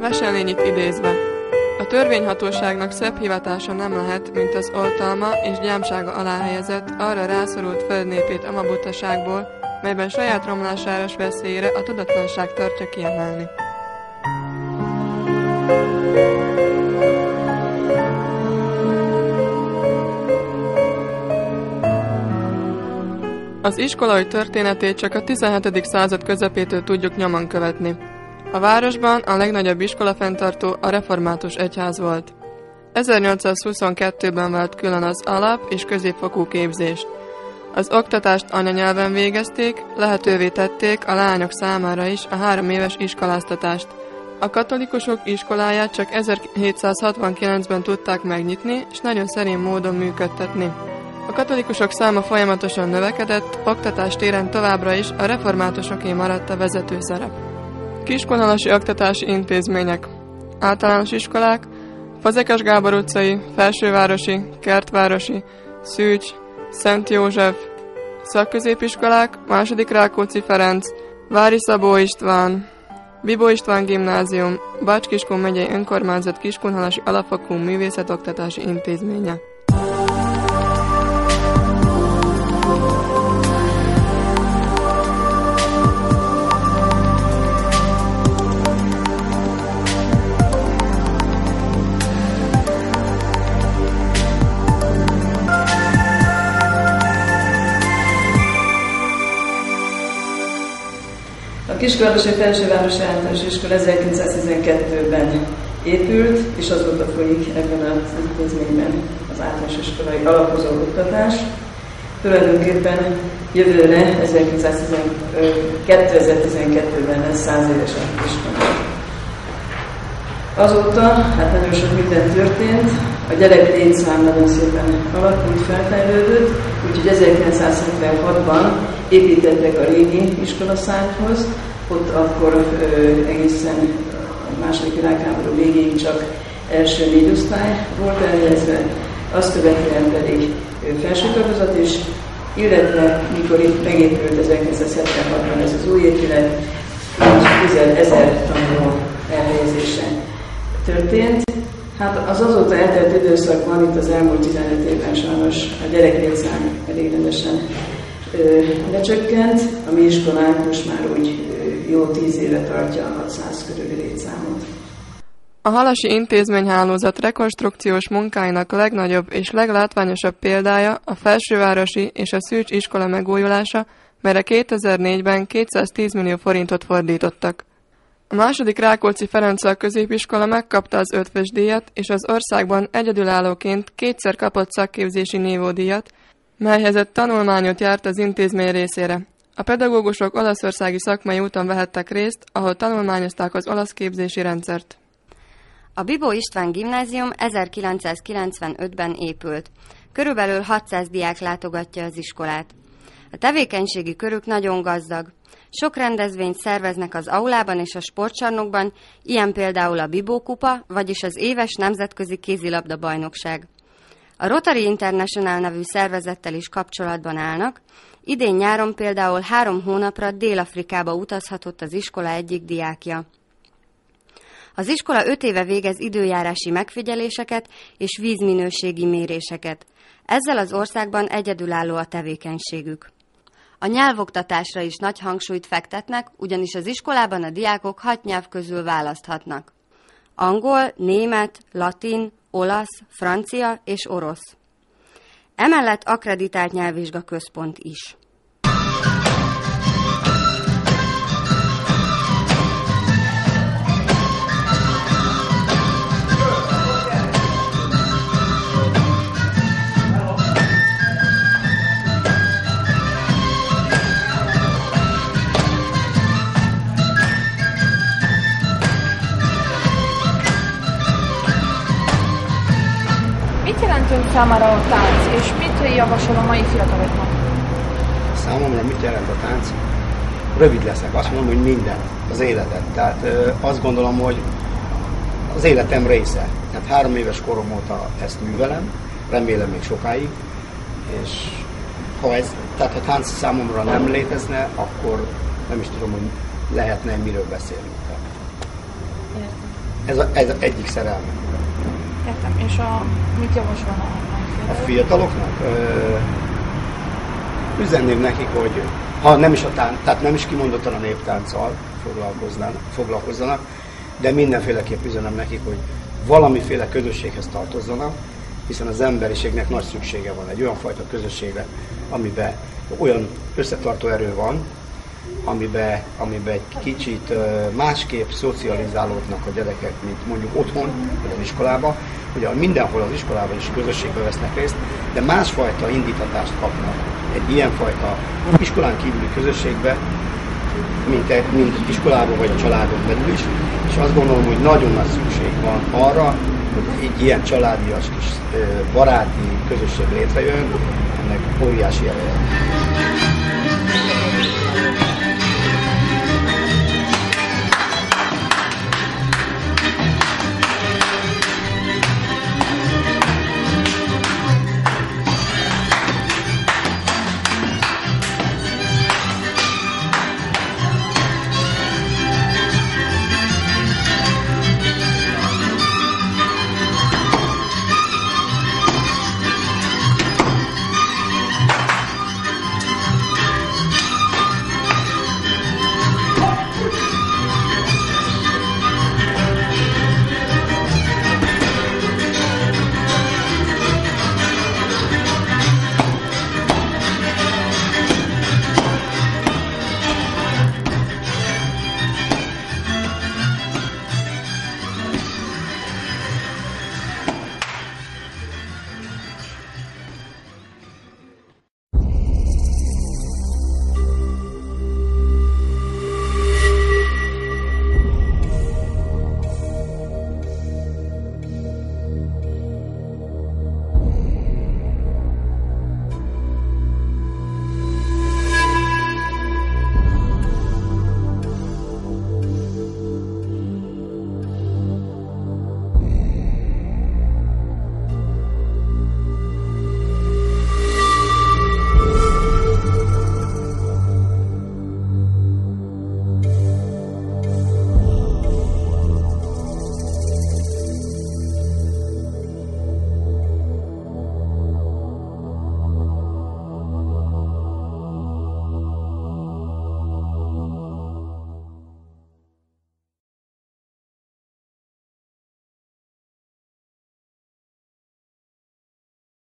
Veselényit idézve. A törvényhatóságnak szebb hivatása nem lehet, mint az oltalma és gyámsága alá helyezett, arra rászorult földnépét a mabutaságból, melyben saját romlásáros veszélyére a tudatlanság tartja kiemelni. Az iskolai történetét csak a 17. század közepétől tudjuk nyomon követni. A városban a legnagyobb iskolafenntartó a református egyház volt. 1822-ben vált külön az alap- és középfokú képzést. Az oktatást anyanyelven végezték, lehetővé tették a lányok számára is a 3 éves iskoláztatást. A katolikusok iskoláját csak 1769-ben tudták megnyitni, és nagyon szerény módon működtetni. A katolikusok száma folyamatosan növekedett, oktatás téren továbbra is a reformátusoké maradt a vezető szerep. Kiskunhalasi oktatási intézmények. Általános iskolák, Fazekas Gábor utcai, Felsővárosi, Kertvárosi, Szűcs, Szent József, szakközépiskolák, II. Rákóczi Ferenc, Vári Szabó István, Bibó István gimnázium, Bács-Kiskun megyei önkormányzat Kiskunhalasi alapfokú művészetoktatási intézménye. A Kiskunhalasi Felsővárosi Általános Iskola 1912-ben épült, és azóta folyik ebben az intézményben az általános iskolai alapozó oktatás. Tulajdonképpen jövőre, 2012-ben lesz 100 éves az iskola. Azóta nagyon sok minden történt, a gyerek létszám nagyon szépen alakult, felfejlődött, úgyhogy 1976-ban építettek a régi iskolaszállhoz, ott akkor egészen a II. Világháború végéig csak első 4 osztály volt elhelyezve, azt követően pedig felső tagozat is, illetve mikor itt megépült 1976-ban ez az új épület, így közel 1000 tanuló elhelyezése történt. Hát az azóta eltelt időszakban, itt az elmúlt 15 évben sajnos a gyereklétszám elég rendesen lecsökkent. A mi iskolánk most már úgy jó 10 éve tartja a 600 körüli létszámot. A halasi intézményhálózat rekonstrukciós munkáinak legnagyobb és leglátványosabb példája a Felsővárosi és a Szűcs iskola megújulása, melyre 2004-ben 210 millió forintot fordítottak. A II. Rákóczi Ferenc középiskola megkapta az Ötvös díjat, és az országban egyedülállóként 2-szer kapott szakképzési nívódíjat, melyhez egy tanulmányot járt az intézmény részére. A pedagógusok olaszországi szakmai úton vehettek részt, ahol tanulmányozták az olasz képzési rendszert. A Bibó István gimnázium 1995-ben épült. Körülbelül 600 diák látogatja az iskolát. A tevékenységi körük nagyon gazdag. Sok rendezvényt szerveznek az aulában és a sportcsarnokban, ilyen például a Bibó kupa, vagyis az éves nemzetközi kézilabda bajnokság. A Rotary International nevű szervezettel is kapcsolatban állnak. Idén nyáron például 3 hónapra Dél-Afrikába utazhatott az iskola egyik diákja. Az iskola 5 éve végez időjárási megfigyeléseket és vízminőségi méréseket. Ezzel az országban egyedülálló a tevékenységük. A nyelvoktatásra is nagy hangsúlyt fektetnek, ugyanis az iskolában a diákok 6 nyelv közül választhatnak. Angol, német, latin, olasz, francia és orosz. Emellett akkreditált nyelvvizsgaközpont is. Mit jelent ön számára a tánc, és mit javasol a mai fiataloknak? Számomra mit jelent a tánc? Rövid leszek, azt mondom, hogy minden, az életet. Tehát azt gondolom, hogy az életem része. Tehát 3 éves korom óta ezt művelem, remélem még sokáig, és ha a tánc számomra nem létezne, akkor nem is tudom, hogy lehetne miről beszélni. Értem. Ez egyik szerelme. Értem. És mit javasolna A fiataloknak? Üzenném nekik, hogy ha nem is tehát nem is kimondottan a néptánccal foglalkozzanak, de mindenféleképp üzenem nekik, hogy valamiféle közösséghez tartozzanak, hiszen az emberiségnek nagy szüksége van egy olyan fajta közösségre, amiben olyan összetartó erő van, amiben egy kicsit másképp szocializálódnak a gyerekek, mint mondjuk otthon, vagy az iskolában. Ugye mindenhol az iskolában is közösségben vesznek részt, de másfajta indítatást kapnak egy ilyenfajta iskolán kívüli közösségbe, mint iskolában vagy a családon belül is, és azt gondolom, hogy nagyon nagy szükség van arra, hogy egy ilyen családias kis baráti közösség létrejön, ennek óriási ereje.